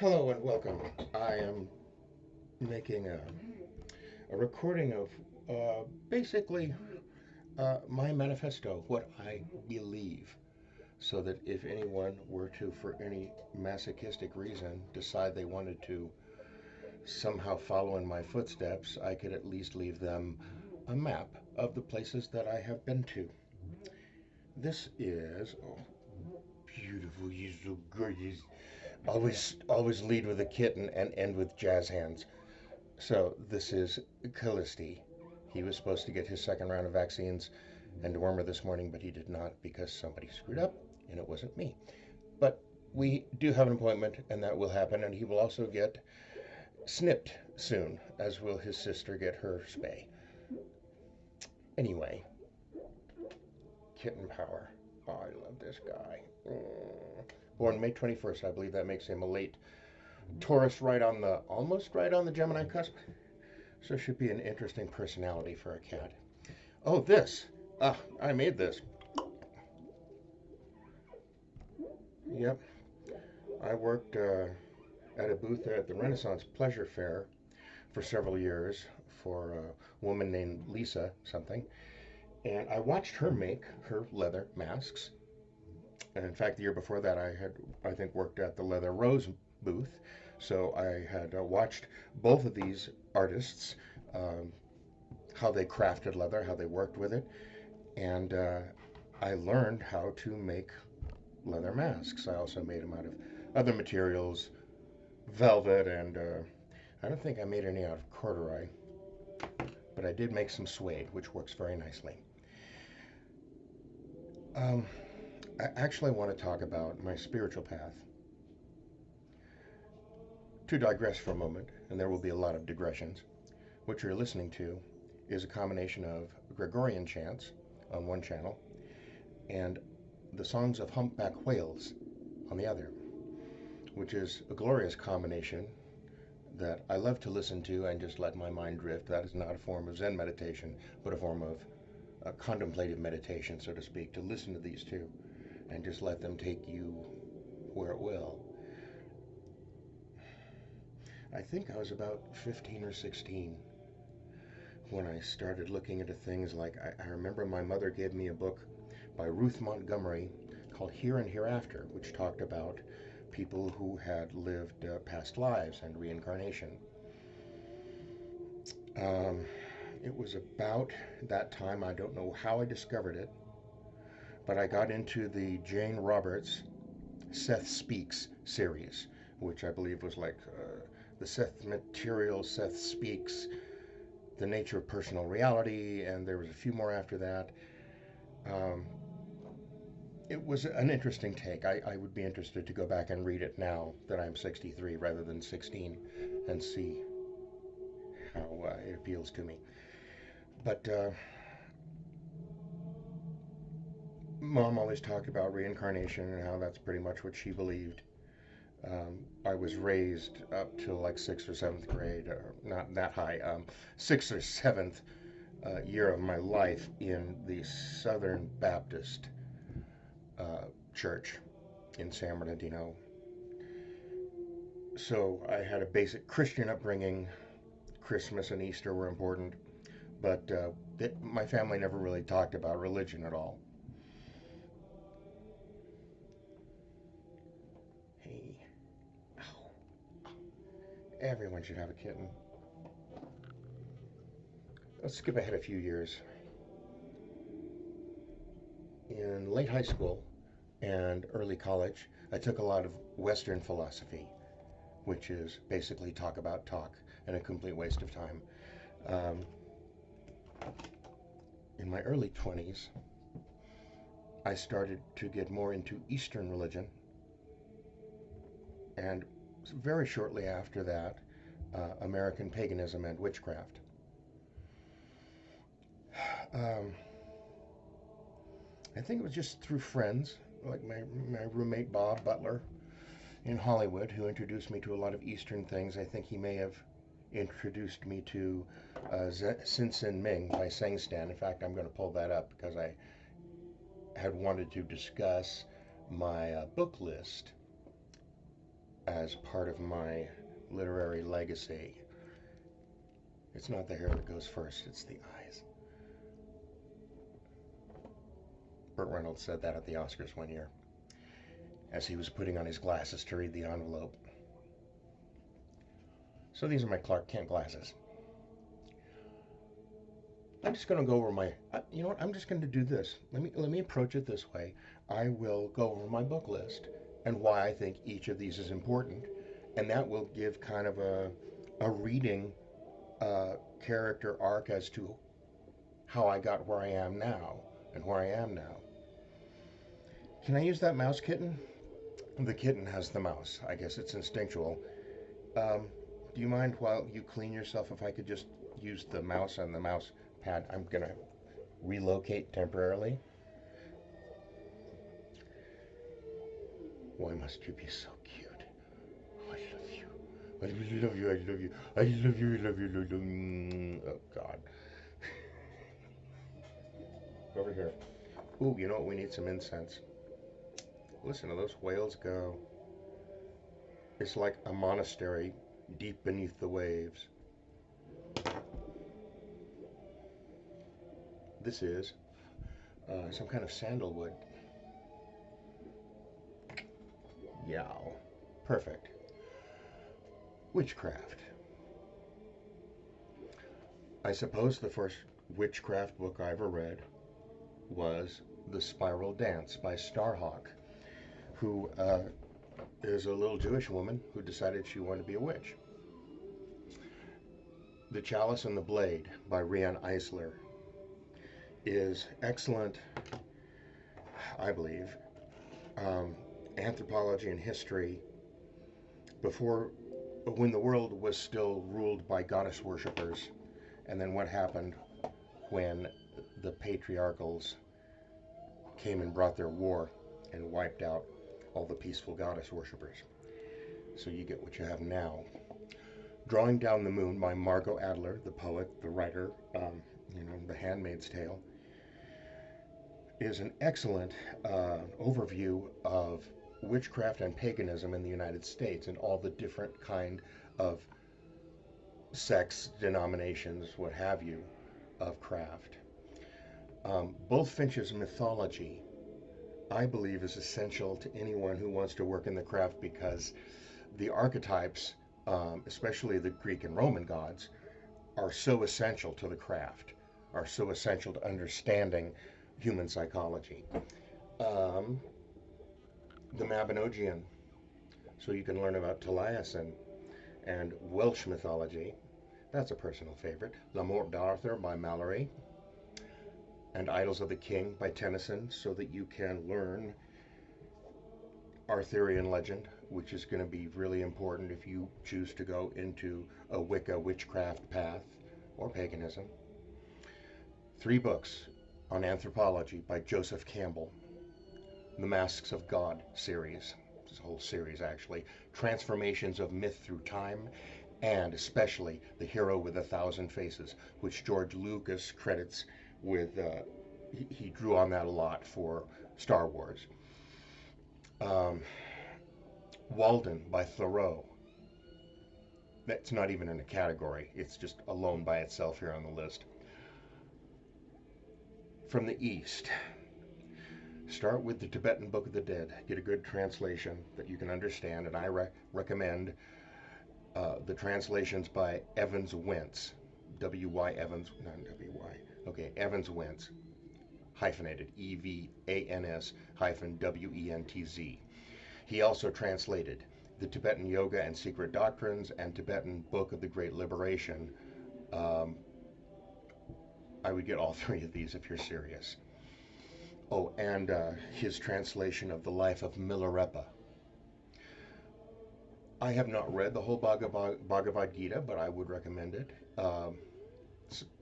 Hello and welcome. I am making a recording of basically my manifesto, what I believe, so that if anyone were to, for any masochistic reason, decide they wanted to somehow follow in my footsteps, I could at least leave them a map of the places that I have been to. This is beautiful. He's so good. He's always lead with a kitten and end with jazz hands. So this is Callisti. He was supposed to get his second round of vaccines and dewormer this morning, but he did not because somebody screwed up, and it wasn't me. But we do have an appointment, and that will happen, and he will also get snipped soon, as will his sister get her spay. Anyway, kitten power. Oh, I love this guy. Born May 21st, I believe that makes him a late Taurus, almost right on the Gemini cusp. So it should be an interesting personality for a cat. Oh, this. I made this. Yep. I worked at a booth at the Renaissance Pleasure Fair for several years for a woman named Lisa something. And I watched her make her leather masks. And in fact, the year before that, I think, worked at the Leather Rose booth. So I had watched both of these artists, um, how they crafted leather, how they worked with it, and I learned how to make leather masks. I also made them out of other materials, velvet, and I don't think I made any out of corduroy, but I did make some suede, which works very nicely. Um, I actually want to talk about my spiritual path. To digress for a moment, and there will be a lot of digressions, what you're listening to is a combination of Gregorian chants on one channel and the songs of humpback whales on the other, which is a glorious combination that I love to listen to and just let my mind drift. That is not a form of Zen meditation, but a form of contemplative meditation, so to speak, to listen to these two and just let them take you where it will. I think I was about 15 or 16 when I started looking into things like I remember my mother gave me a book by Ruth Montgomery called Here and Hereafter, which talked about people who had lived past lives and reincarnation. Um, it was about that time, I don't know how I discovered it, but I got into the Jane Roberts Seth Speaks series, which I believe was like the Seth Material, Seth Speaks, The Nature of Personal Reality, and there was a few more after that. Um, it was an interesting take. I would be interested to go back and read it now that I'm 63 rather than 16 and see how it appeals to me. But Mom always talked about reincarnation and how that's pretty much what she believed. I was raised up till like sixth or seventh grade, or not that high, sixth or seventh year of my life in the Southern Baptist uh, Church in San Bernardino. So I had a basic Christian upbringing. Christmas and Easter were important, but my family never really talked about religion at all. Hey, everyone should have a kitten. Let's skip ahead a few years. In late high school and early college, I took a lot of Western philosophy, which is basically talk about talk and a complete waste of time. Um, in my early 20s, I started to get more into Eastern religion, and very shortly after that, American paganism and witchcraft. Um, I think it was just through friends, like my roommate Bob Butler in Hollywood, who introduced me to a lot of Eastern things. I think he may have introduced me to Sin Sin Ming by Seng Stan. In fact, I'm going to pull that up because I had wanted to discuss my book list as part of my literary legacy. It's not the hair that goes first, it's the eyes. Burt Reynolds said that at the Oscars one year as he was putting on his glasses to read the envelope. So these are my Clark Kent glasses. I'm just going to go over my, you know what, I'm just going to do this. Let me approach it this way. I will go over my book list and why I think each of these is important, and that will give kind of a reading character arc as to how I got where I am now and where I am now. Can I use that mouse kitten? The kitten has the mouse. I guess it's instinctual. Do you mind while you clean yourself if I could just use the mouse and the mouse pad? I'm going to relocate temporarily. Why must you be so cute? Oh, I love you. I love you. I love you. I love you. I love you. I love you. Oh, God. Over here. Ooh, you know what? We need some incense. Listen to those whales go. It's like a monastery deep beneath the waves. This is some kind of sandalwood. Yow. Perfect. Witchcraft. I suppose the first witchcraft book I ever read was The Spiral Dance by Starhawk, who is a little Jewish woman who decided she wanted to be a witch. The Chalice and the Blade by Rian Eisler is excellent, I believe, anthropology and history when the world was still ruled by goddess worshippers, and then what happened when the patriarchals came and brought their war and wiped out all the peaceful goddess worshippers. So you get what you have now. Drawing Down the Moon by Margot Adler, the poet, the writer, The Handmaid's Tale, is an excellent overview of witchcraft and paganism in the United States and all the different kind of sects, denominations, what have you, of craft. Bullfinch's mythology, I believe, is essential to anyone who wants to work in the craft, because the archetypes, especially the Greek and Roman gods, are so essential to the craft, are so essential to understanding human psychology. The Mabinogion, so you can learn about Taliesin and Welsh mythology. That's a personal favorite. La Morte d'Arthur by Malory, and Idols of the King by Tennyson, so that you can learn Arthurian legend, which is going to be really important if you choose to go into a Wicca witchcraft path or paganism. 3 books on anthropology by Joseph Campbell. The Masks of God series, this whole series actually, Transformations of Myth Through Time, and especially The Hero with 1,000 Faces, which George Lucas credits with, he drew on that a lot for Star Wars. Walden by Thoreau. That's not even in a category, it's just alone by itself here on the list. From the East, start with the Tibetan Book of the Dead. Get a good translation that you can understand, and I recommend the translations by Evans Wentz, W-Y Evans, not W-Y, okay, Evans Wentz, hyphenated, E-V-A-N-S hyphen W-E-N-T-Z. He also translated the Tibetan Yoga and Secret Doctrines and Tibetan Book of the Great Liberation. I would get all 3 of these if you're serious. Oh, and his translation of the life of Milarepa. I have not read the whole Bhagavad Gita, but I would recommend it.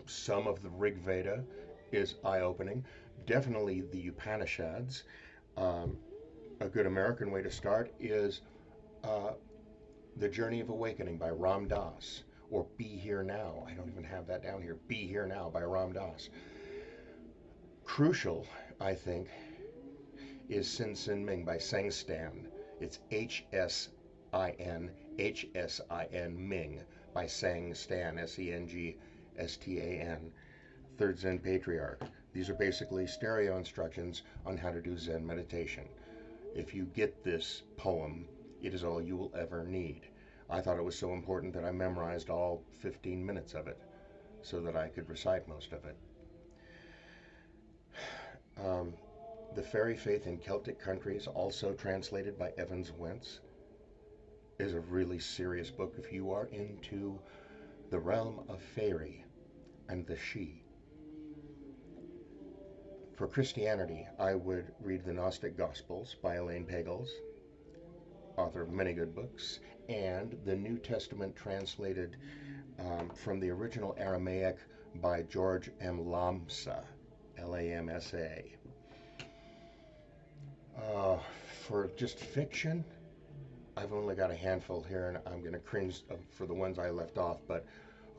Some of the Rig Veda is eye-opening. Definitely the Upanishads. A good American way to start is The Journey of Awakening by Ram Dass, or Be Here Now. I don't even have that down here. Be Here Now by Ram Dass. Crucial, I think, is Sin Sin Ming by Seng Stan. It's HSSN. Minhsin, Ming, by Sang Stan, Sengstan, Third Zen Patriarch. These are basically stereo instructions on how to do Zen meditation. If you get this poem, it is all you will ever need. I thought it was so important that I memorized all 15 minutes of it so that I could recite most of it. The Fairy Faith in Celtic Countries, also translated by Evans Wentz, is a really serious book if you are into the realm of fairy and the she. For Christianity, I would read the Gnostic Gospels by Elaine Pagels, author of many good books, and the New Testament translated from the original Aramaic by George M. Lamsa, Lamsa. For just fiction, I've only got a handful here, and I'm going to cringe for the ones I left off, but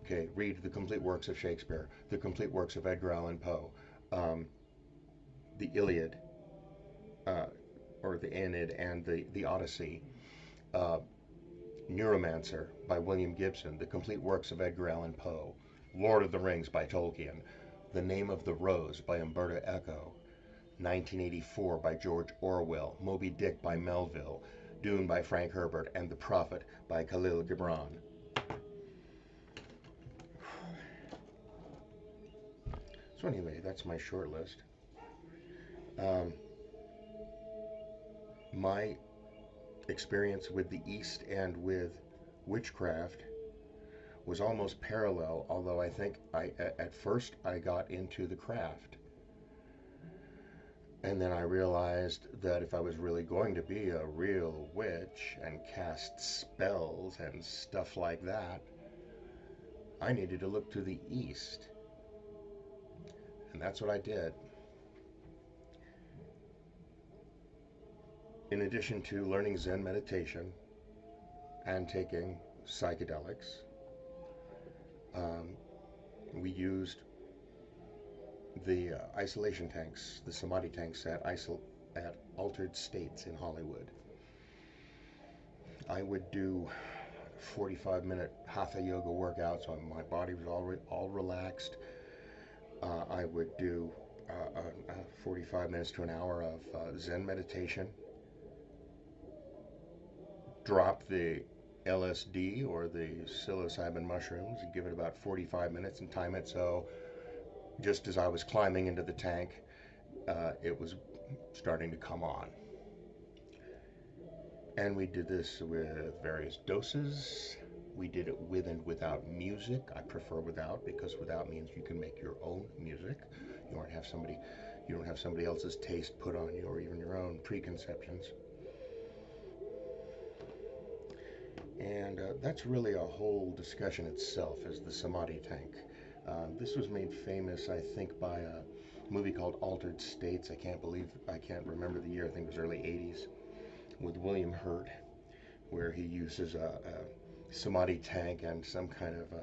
okay, read the complete works of Shakespeare, the complete works of Edgar Allan Poe, the Iliad, or the Aeneid, and the Odyssey, Neuromancer by William Gibson, the complete works of Edgar Allan Poe, Lord of the Rings by Tolkien, The Name of the Rose by Umberto Eco, 1984 by George Orwell, Moby Dick by Melville, Dune by Frank Herbert, and The Prophet by Khalil Gibran. So anyway, that's my short list. My experience with the East and with witchcraft was almost parallel, although I think at first I got into the craft. And then I realized that if I was really going to be a real witch and cast spells and stuff like that, I needed to look to the East. And that's what I did. In addition to learning Zen meditation and taking psychedelics, we used the isolation tanks, the samadhi tanks at Altered States in Hollywood. I would do 45-minute hatha yoga workouts when my body was all relaxed. I would do 45 minutes to an hour of Zen meditation. Drop the LSD or the psilocybin mushrooms and give it about 45 minutes and time it so just as I was climbing into the tank, it was starting to come on. And we did this with various doses. We did it with and without music. I prefer without, because without means you can make your own music. You don't have somebody else's taste put on you, or even your own preconceptions. And that's really a whole discussion itself, is the samadhi tank. This was made famous, I think, by a movie called Altered States. I can't remember the year. I think it was early 80s, with William Hurt, where he uses a samadhi tank and some kind of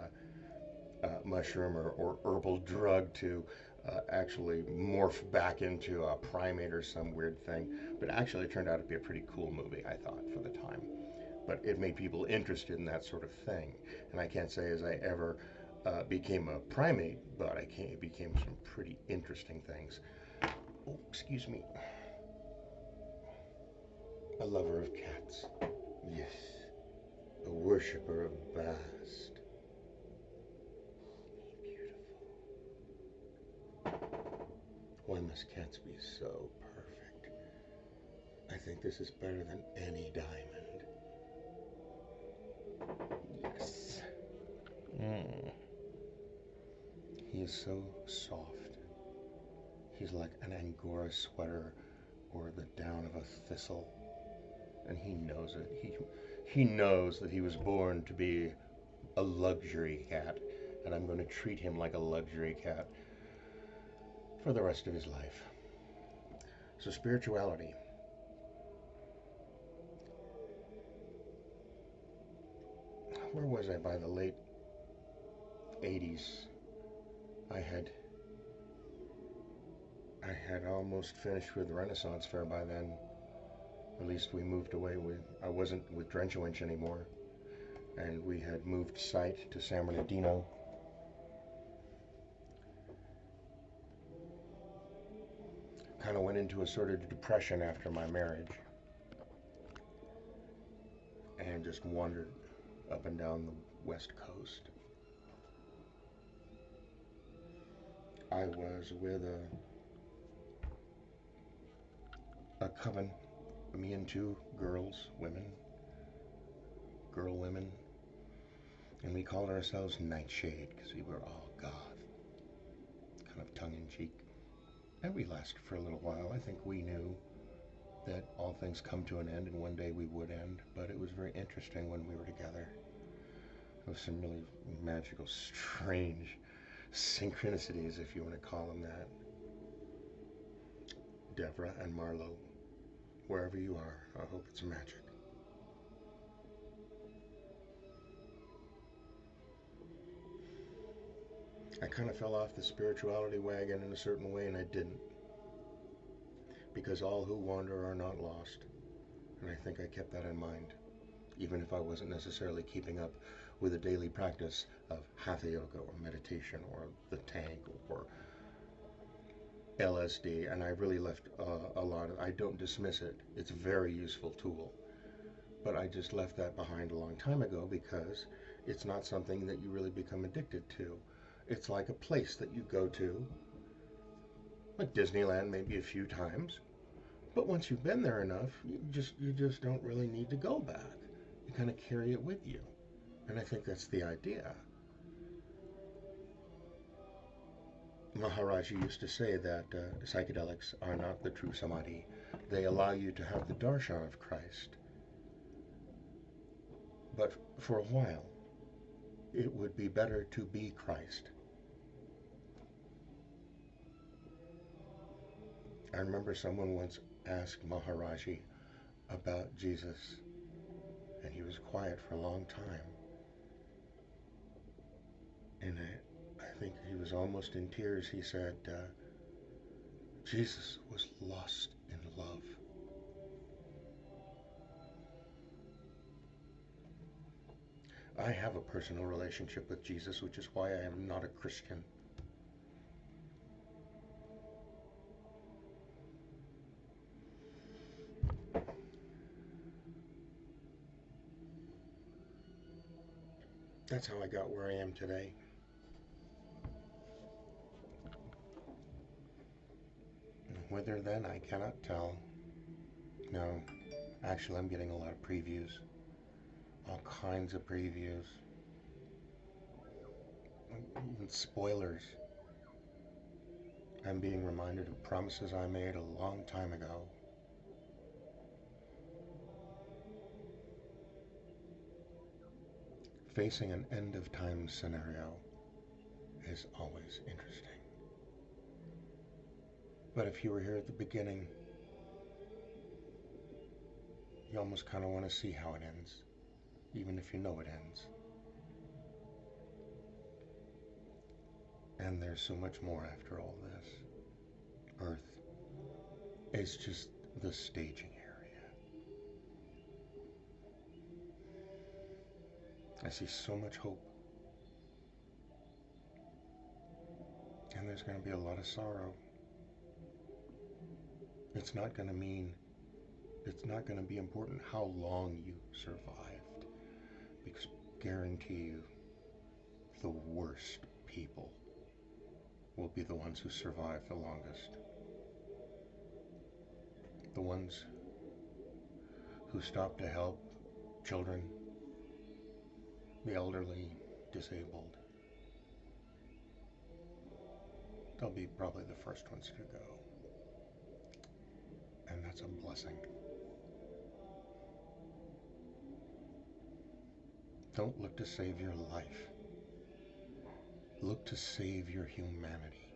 mushroom or herbal drug to actually morph back into a primate or some weird thing. But actually it turned out to be a pretty cool movie, I thought, for the time. But it made people interested in that sort of thing. And I can't say as I ever became a primate, but I became some pretty interesting things. Oh, excuse me. A lover of cats. Yes. A worshipper of Bast. Beautiful. Why must cats be so perfect? I think this is better than any diamond. Yes. He is so soft. He's like an Angora sweater or the down of a thistle. And he knows it. He knows that he was born to be a luxury cat, and I'm going to treat him like a luxury cat for the rest of his life. So spirituality. Where was I by the late 80s? I had almost finished with Renaissance Fair by then. At least we moved away. I wasn't with Drenchowinch anymore, and we had moved site to San Bernardino. Kind of went into a sort of depression after my marriage, and just wandered up and down the West Coast. I was with a coven, me and two girls, girl women, and we called ourselves Nightshade because we were all goth, kind of tongue in cheek. And we lasted for a little while. I think we knew that all things come to an end and one day we would end, but it was very interesting when we were together. There was some really magical, strange synchronicities, if you want to call them that. Deborah and Marlo, wherever you are, I hope it's magic. I kind of fell off the spirituality wagon in a certain way, and I didn't. Because all who wander are not lost. And I think I kept that in mind, even if I wasn't necessarily keeping up with a daily practice of hatha yoga or meditation or the tank or LSD. And I really left a lot of, I don't dismiss it. It's a very useful tool. But I just left that behind a long time ago because it's not something that you really become addicted to. It's like a place that you go to, like Disneyland, maybe a few times. But once you've been there enough, you just don't really need to go back. You kind of carry it with you. And I think that's the idea. Maharaji used to say that psychedelics are not the true samadhi. They allow you to have the darshan of Christ. But for a while, it would be better to be Christ. I remember someone once asked Maharaji about Jesus, and he was quiet for a long time. And I think he was almost in tears. He said, Jesus was lost in love. I have a personal relationship with Jesus, which is why I am not a Christian. That's how I got where I am today. Whether then, I cannot tell. No, actually, I'm getting a lot of previews. All kinds of previews. Even spoilers. I'm being reminded of promises I made a long time ago. Facing an end of time scenario is always interesting. But if you were here at the beginning, you almost kind of want to see how it ends, even if you know it ends. And there's so much more after all this. Earth is just the staging area. I see so much hope. And there's going to be a lot of sorrow. It's not going to be important how long you survived, because I guarantee you the worst people will be the ones who survive the longest. The ones who stop to help children, the elderly, disabled. They'll be probably the first ones to go. And that's a blessing. Don't look to save your life. Look to save your humanity.